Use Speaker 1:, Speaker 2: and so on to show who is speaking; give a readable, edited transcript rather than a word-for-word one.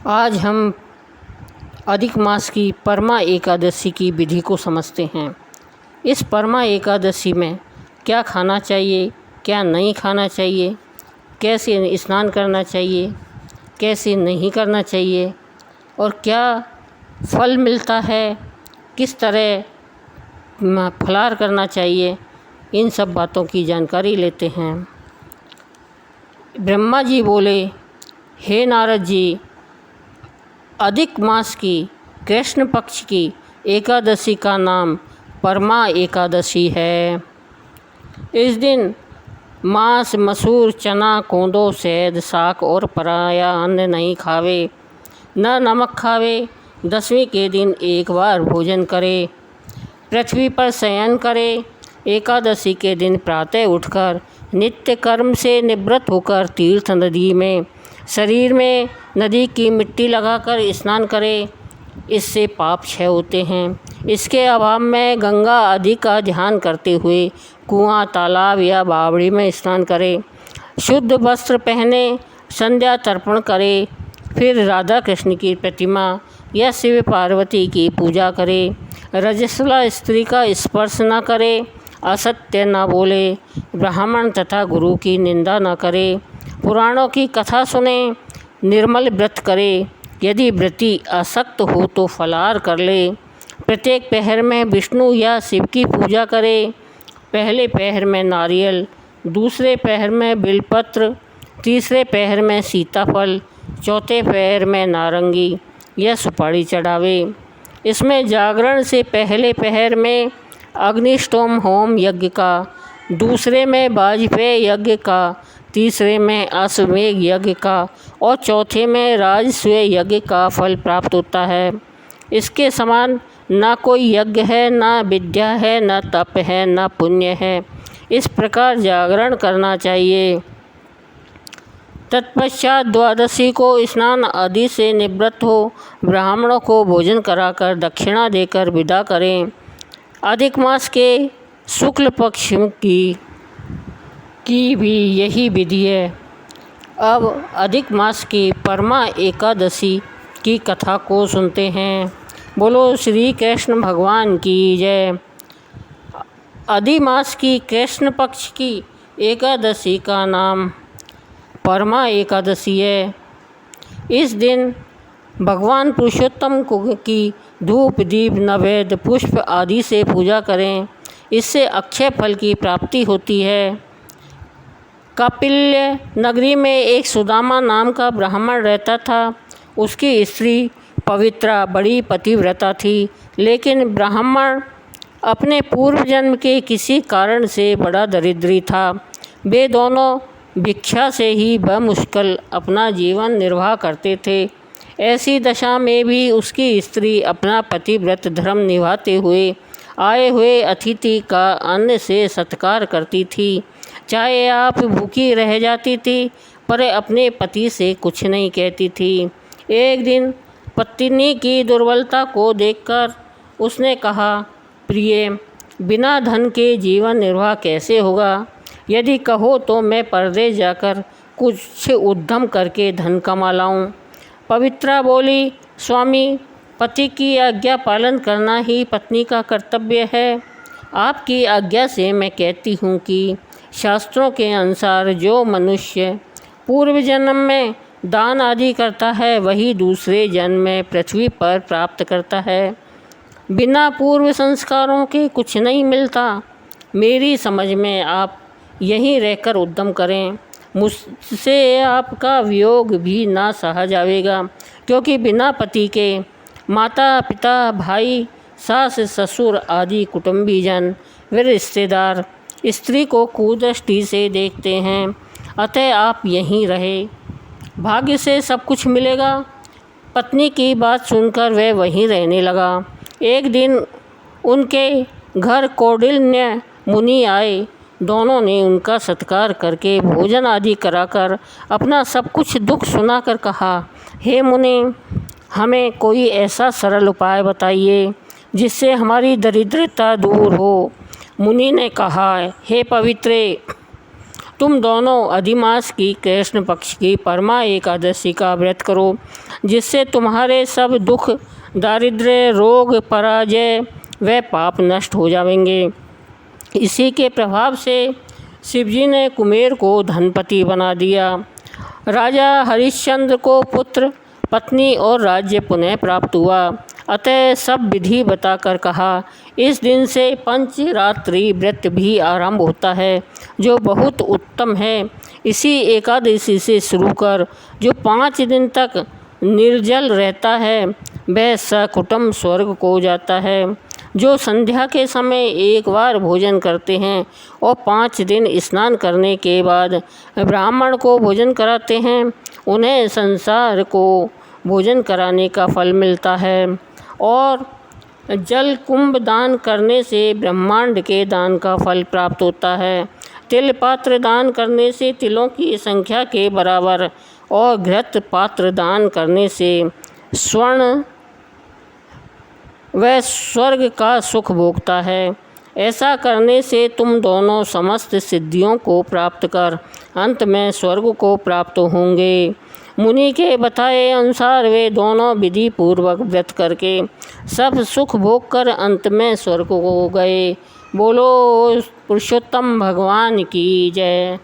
Speaker 1: आज हम अधिक मास की परमा एकादशी की विधि को समझते हैं। इस परमा एकादशी में क्या खाना चाहिए, क्या नहीं खाना चाहिए, कैसे स्नान करना चाहिए, कैसे नहीं करना चाहिए और क्या फल मिलता है, किस तरह फलाहार करना चाहिए, इन सब बातों की जानकारी लेते हैं। ब्रह्मा जी बोले, हे नारद जी, अधिक मास की कृष्ण पक्ष की एकादशी का नाम परमा एकादशी है। इस दिन मांस, मसूर, चना, कोंदो, शहद, शाक और पराया अन्न नहीं खावे, न नमक खावे। 10वीं के दिन एक बार भोजन करे, पृथ्वी पर शयन करे। एकादशी के दिन प्रातः उठकर नित्य कर्म से निवृत्त होकर तीर्थ नदी में शरीर में नदी की मिट्टी लगाकर स्नान करे। इससे पाप क्षय होते हैं। इसके अभाव में गंगा आदि का ध्यान करते हुए कुआं, तालाब या बावड़ी में स्नान करे। शुद्ध वस्त्र पहने, संध्या तर्पण करे। फिर राधा कृष्ण की प्रतिमा या शिव पार्वती की पूजा करे। रजस्वला स्त्री का स्पर्श न करे, असत्य न बोले, ब्राह्मण तथा गुरु की निंदा न करे, पुराणों की कथा सुने, निर्मल व्रत करे। यदि व्रती आसक्त हो तो फलाहार कर ले। प्रत्येक पहर में विष्णु या शिव की पूजा करे। पहले पहर में नारियल, दूसरे पहर में बिलपत्र, तीसरे पहर में सीताफल, चौथे पहर में नारंगी या सुपारी चढ़ावे। इसमें जागरण से पहले पहर में अग्निष्टोम होम यज्ञ का, दूसरे में वाजपेय यज्ञ का, तीसरे में अश्वमेघ यज्ञ का और चौथे में राजसूय यज्ञ का फल प्राप्त होता है। इसके समान ना कोई यज्ञ है, ना विद्या है, ना तप है, ना पुण्य है। इस प्रकार जागरण करना चाहिए। तत्पश्चात द्वादशी को स्नान आदि से निवृत्त हो ब्राह्मणों को भोजन कराकर दक्षिणा देकर विदा करें। अधिक मास के शुक्ल पक्ष की भी यही विधि है। अब अधिक मास की परमा एकादशी की कथा को सुनते हैं। बोलो श्री कृष्ण भगवान की जय। अधिक मास की कृष्ण पक्ष की एकादशी का नाम परमा एकादशी है। इस दिन भगवान पुरुषोत्तम की धूप, दीप, नैवेद्य, पुष्प आदि से पूजा करें। इससे अक्षय फल की प्राप्ति होती है। कपिल्य नगरी में एक सुदामा नाम का ब्राह्मण रहता था। उसकी स्त्री पवित्रा बड़ी पतिव्रता थी, लेकिन ब्राह्मण अपने पूर्व जन्म के किसी कारण से बड़ा दरिद्री था। वे दोनों भिक्षा से ही बमुश्किल अपना जीवन निर्वाह करते थे। ऐसी दशा में भी उसकी स्त्री अपना पतिव्रत धर्म निभाते हुए आए हुए अतिथि का अन्न से सत्कार करती थी। चाहे आप भूखी रह जाती थी, पर अपने पति से कुछ नहीं कहती थी। एक दिन पत्नी की दुर्बलता को देखकर उसने कहा, प्रिय, बिना धन के जीवन निर्वाह कैसे होगा? यदि कहो तो मैं परदेश जाकर कुछ उद्यम करके धन कमा लाऊं। पवित्रा बोली, स्वामी, पति की आज्ञा पालन करना ही पत्नी का कर्तव्य है। आपकी आज्ञा से मैं कहती हूँ कि शास्त्रों के अनुसार जो मनुष्य पूर्व जन्म में दान आदि करता है, वही दूसरे जन्म में पृथ्वी पर प्राप्त करता है। बिना पूर्व संस्कारों के कुछ नहीं मिलता। मेरी समझ में आप यहीं रहकर उद्यम करें। मुझसे आपका वियोग भी ना सहा जाएगा, क्योंकि बिना पति के माता, पिता, भाई, सास, ससुर आदि कुटुंबीजन व रिश्तेदार स्त्री को कुदृष्टि से देखते हैं। अतः आप यहीं रहे, भाग्य से सब कुछ मिलेगा। पत्नी की बात सुनकर वह वहीं रहने लगा। एक दिन उनके घर कौंडिन्य मुनि आए। दोनों ने उनका सत्कार करके भोजन आदि कराकर अपना सब कुछ दुख सुनाकर कहा, हे मुनि, हमें कोई ऐसा सरल उपाय बताइए जिससे हमारी दरिद्रता दूर हो। मुनि ने कहा, हे पवित्रे, तुम दोनों अधिमास की कृष्ण पक्ष की परमा एकादशी का व्रत करो, जिससे तुम्हारे सब दुख, दारिद्र्य, रोग, पराजय व पाप नष्ट हो जाएंगे। इसी के प्रभाव से शिवजी ने कुमेर को धनपति बना दिया। राजा हरिश्चंद्र को पुत्र, पत्नी और राज्य पुनः प्राप्त हुआ। अतः सब विधि बताकर कहा, इस दिन से पंचरात्रि व्रत भी आरंभ होता है, जो बहुत उत्तम है। इसी एकादशी से शुरू कर जो 5 दिन तक निर्जल रहता है, वह सकुटुम्ब स्वर्ग को जाता है। जो संध्या के समय एक बार भोजन करते हैं और 5 दिन स्नान करने के बाद ब्राह्मण को भोजन कराते हैं, उन्हें संसार को भोजन कराने का फल मिलता है। और जल कुंभ दान करने से ब्रह्मांड के दान का फल प्राप्त होता है। तिल पात्र दान करने से तिलों की संख्या के बराबर, और घृत पात्र दान करने से स्वर्ण वह स्वर्ग का सुख भोगता है। ऐसा करने से तुम दोनों समस्त सिद्धियों को प्राप्त कर अंत में स्वर्ग को प्राप्त होंगे। मुनि के बताए अनुसार वे दोनों विधि पूर्वक व्रत करके सब सुख भोग कर अंत में स्वर्ग को गए। बोलो पुरुषोत्तम भगवान की जय।